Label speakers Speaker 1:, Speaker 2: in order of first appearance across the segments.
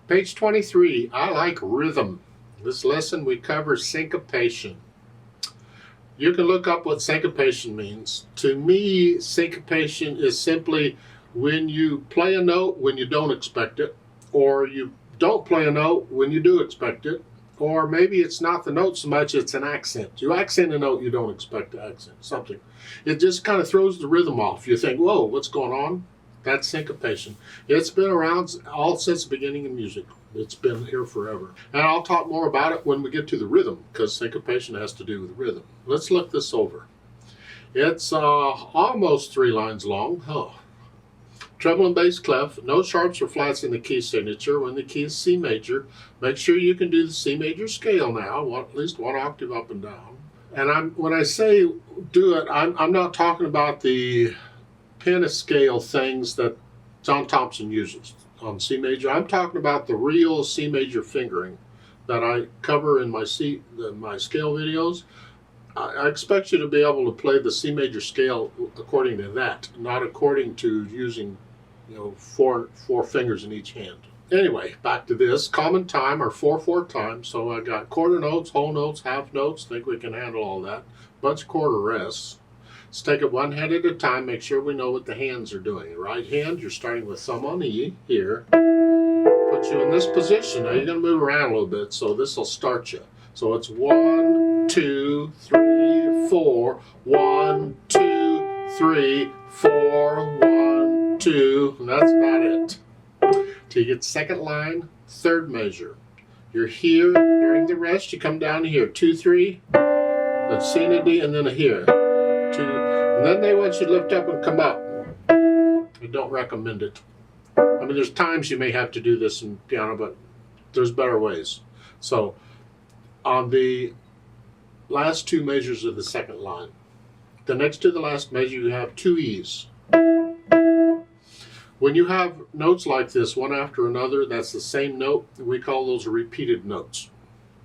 Speaker 1: Page 23, I like rhythm. This lesson we cover syncopation. You can look up what syncopation means. To me, syncopation is simply when you play a note when you don't expect it, or you don't play a note when you do expect it, or maybe it's not the note so much, it's an accent. You accent a note you don't expect to accent, something. It just kind of throws the rhythm off. You think, whoa, what's going on? That's syncopation. It's been around all since the beginning of music. It's been here forever. And I'll talk more about it when we get to the rhythm, because syncopation has to do with rhythm. Let's look this over. It's almost 3 lines long. Treble and bass clef, no sharps or flats in the key signature when the key is C major. Make sure you can do the C major scale now, at least 1 octave up and down. And when I say do it, I'm not talking about the pentascale things that John Thompson uses on C major. I'm talking about the real C major fingering that I cover in my scale videos. I expect you to be able to play the C major scale according to that, not according to using, four fingers in each hand. Anyway, back to this. Common time are 4/4 time. So I got quarter notes, whole notes, half notes. Think we can handle all that. Bunch of quarter rests. Let's take it one hand at a time. Make sure we know what the hands are doing. Right hand, you're starting with thumb on E here. Put you in this position. Now you're going to move around a little bit, so this will start you. So it's 1, 2, 3, 4. 1, 2, 3, 4. 1, 2. And that's about it. Till you get second line, third measure. You're here during the rest. You come down here. 2, 3. Let's C and a D, and then a here. 2. And then they want you to lift up and come up. I don't recommend it. I mean, there's times you may have to do this in piano, but there's better ways. So on the last 2 measures of the second line, the next to the last measure, you have 2 E's. When you have notes like this, one after another, that's the same note. We call those repeated notes.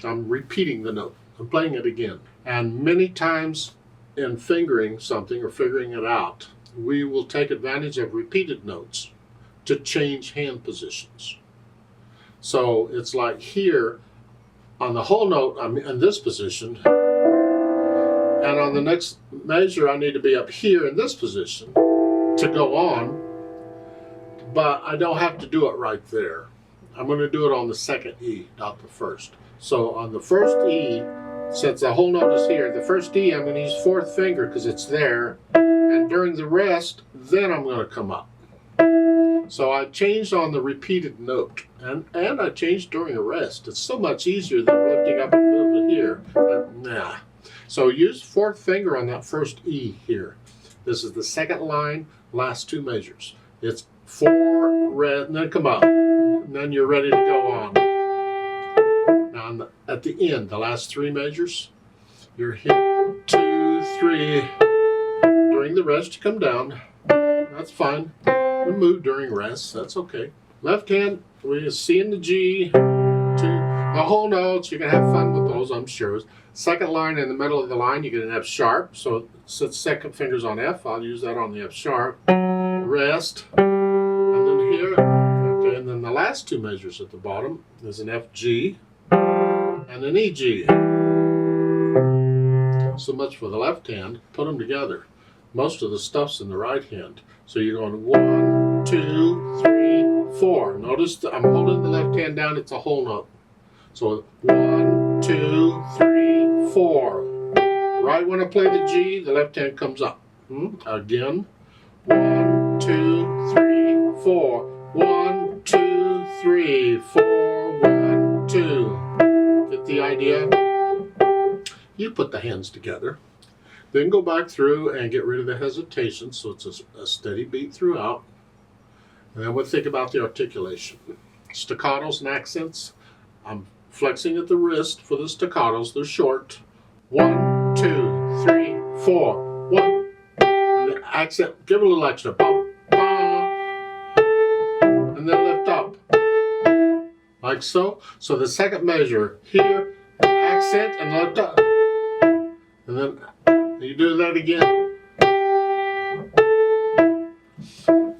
Speaker 1: I'm repeating the note. I'm playing it again. And many times in fingering something or figuring it out, we will take advantage of repeated notes to change hand positions. So it's like here, on the whole note, I'm in this position, and on the next measure, I need to be up here in this position to go on, but I don't have to do it right there. I'm going to do it on the second E, not the first. So on the first E, since the whole note is here, the first E, I'm going to use 4th finger because it's there, and during the rest, then I'm going to come up. So I changed on the repeated note, and I changed during a rest. It's so much easier than lifting up and moving here. So use 4th finger on that first E here. This is the second line, last 2 measures. It's 4, red, and then come up. And then you're ready to go on. Now at the end, the last 3 measures, you're here, 2, 3. During the rest, you come down. That's fine. We move during rest. That's okay. Left hand, we C and the G. The whole notes, you can have fun with those, I'm sure. Second line in the middle of the line, you get an F sharp. So since second finger's on F, I'll use that on the F sharp. Rest. And then here. Okay, and then the last 2 measures at the bottom is an F G and an E G. So much for the left hand. Put them together. Most of the stuff's in the right hand. So you're going 1, 2, 3, 4. Notice I'm holding the left hand down, it's a whole note. So 1, 2, 3, 4. Right when I play the G, the left hand comes up. Again. 1, 2, 3, 4. 1, 2, 3, 4. 1, 2. Get the idea? You put the hands together. Then go back through and get rid of the hesitation, so it's a steady beat throughout. And then we'll think about the articulation. Staccatos and accents. I'm flexing at the wrist for the staccatos. They're short. 1, 2, 3, 4. 1. And the accent, give it a little extra. Ba, ba. And then lift up. Like so. So the second measure, here, accent and lift up. And then you do that again.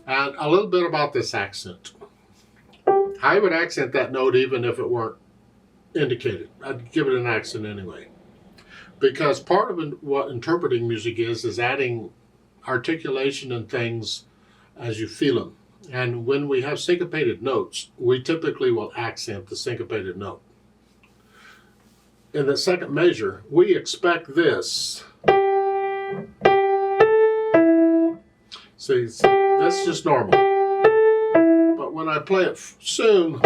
Speaker 1: And a little bit about this accent. I would accent that note even if it weren't indicated. I'd give it an accent anyway. Because part of what interpreting music is adding articulation and things as you feel them. And when we have syncopated notes, we typically will accent the syncopated note. In the second measure, we expect this. See, that's just normal. But when I play it soon,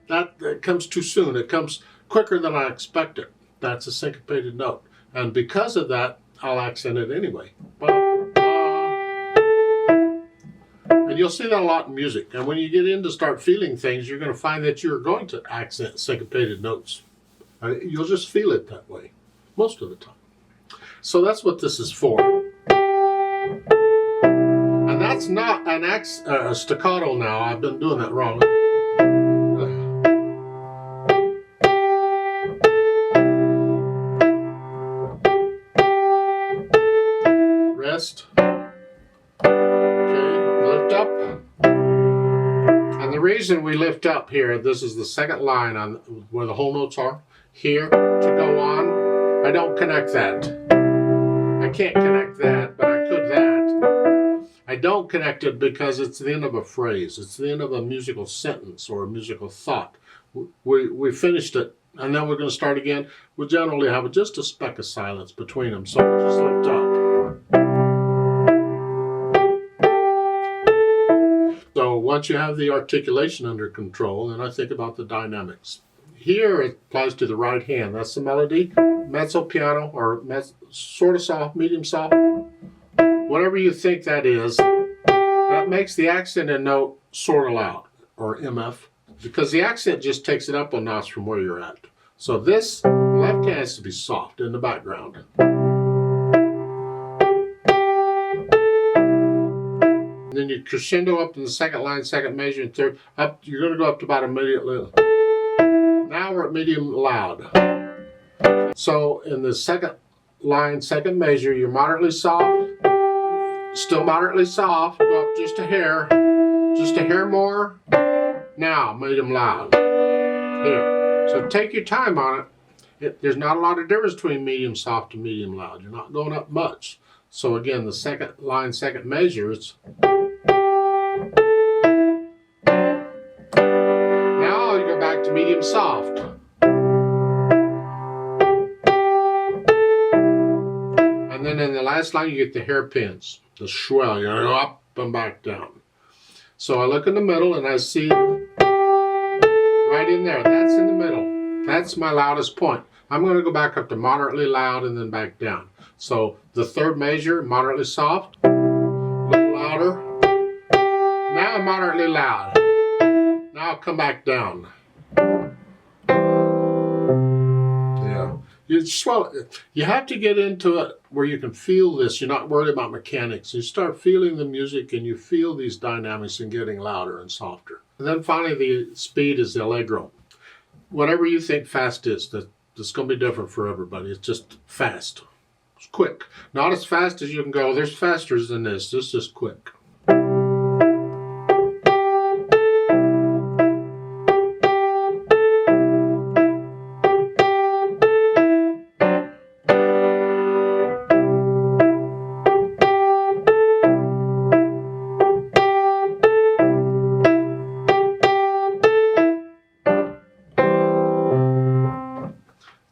Speaker 1: that comes too soon. It comes quicker than I expect it. That's a syncopated note. And because of that, I'll accent it anyway. And you'll see that a lot in music. And when you get in to start feeling things, you're going to find that you're going to accent syncopated notes. You'll just feel it that way most of the time. So that's what this is for. And that's not an staccato now. I've been doing that wrong. Rest. The reason we lift up here, this is the second line on where the whole notes are. Here, to go on, I don't connect that. I can't connect that, but I could that. I don't connect it because it's the end of a phrase. It's the end of a musical sentence or a musical thought. We finished it, and then we're going to start again. We generally have just a speck of silence between them, so we'll just lift up. So once you have the articulation under control, then I think about the dynamics. Here it applies to the right hand. That's the melody, mezzo piano, or sort of soft, medium soft. Whatever you think that is, that makes the accent and note sort of loud, or MF, because the accent just takes it up a notch from where you're at. So this left hand has to be soft in the background. Then you crescendo up in the second line, second measure, and third. Up, you're going to go up to about a medium. Now we're at medium loud. So in the second line, second measure, you're moderately soft, still moderately soft. Go up just a hair more. Now medium loud. There. So take your time on it. There's not a lot of difference between medium soft and medium loud. You're not going up much. So again, the second line, second measure, it's. Now you go back to medium soft. And then in the last line, you get the hairpins, the swell. You go up and back down. So I look in the middle and I see right in there. That's in the middle. That's my loudest point. I'm going to go back up to moderately loud and then back down. So the third measure, moderately soft, a little louder. Now moderately loud. Now I'll come back down. Yeah. You have to get into it where you can feel this. You're not worried about mechanics. You start feeling the music and you feel these dynamics and getting louder and softer. And then finally the speed is the allegro. Whatever you think fast is, that's going to be different for everybody. It's just fast. It's quick. Not as fast as you can go. There's faster than this. This is just quick.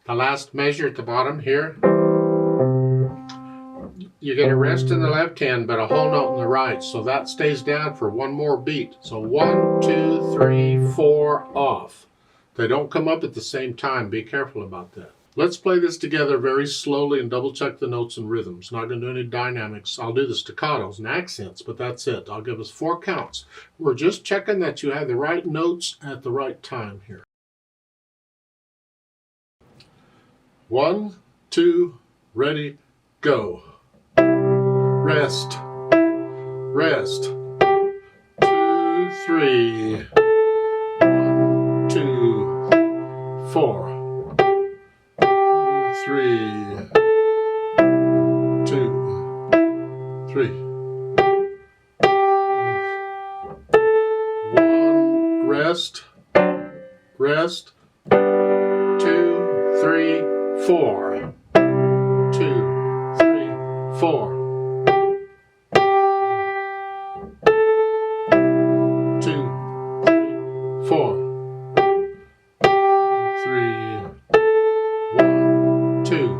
Speaker 1: The last measure at the bottom here. You get a rest in the left hand, but a whole note in the right. So that stays down for one more beat. So 1, 2, 3, 4, off. They don't come up at the same time. Be careful about that. Let's play this together very slowly and double check the notes and rhythms. Not going to do any dynamics. I'll do the staccatos and accents, but that's it. I'll give us 4 counts. We're just checking that you have the right notes at the right time here. 1, 2, ready, go. Rest, rest, 2, 3, 1, 2, 4, 3, 2, 3. rest, rest. 2, 3, 4. 2, 3, 4. 2, 3, 4. 3. 1, 2,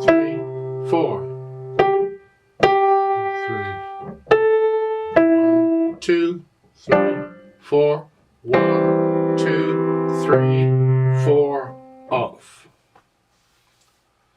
Speaker 1: 3, 4. 3. 1, 2, 3, 4. 1, 2, 3, 4.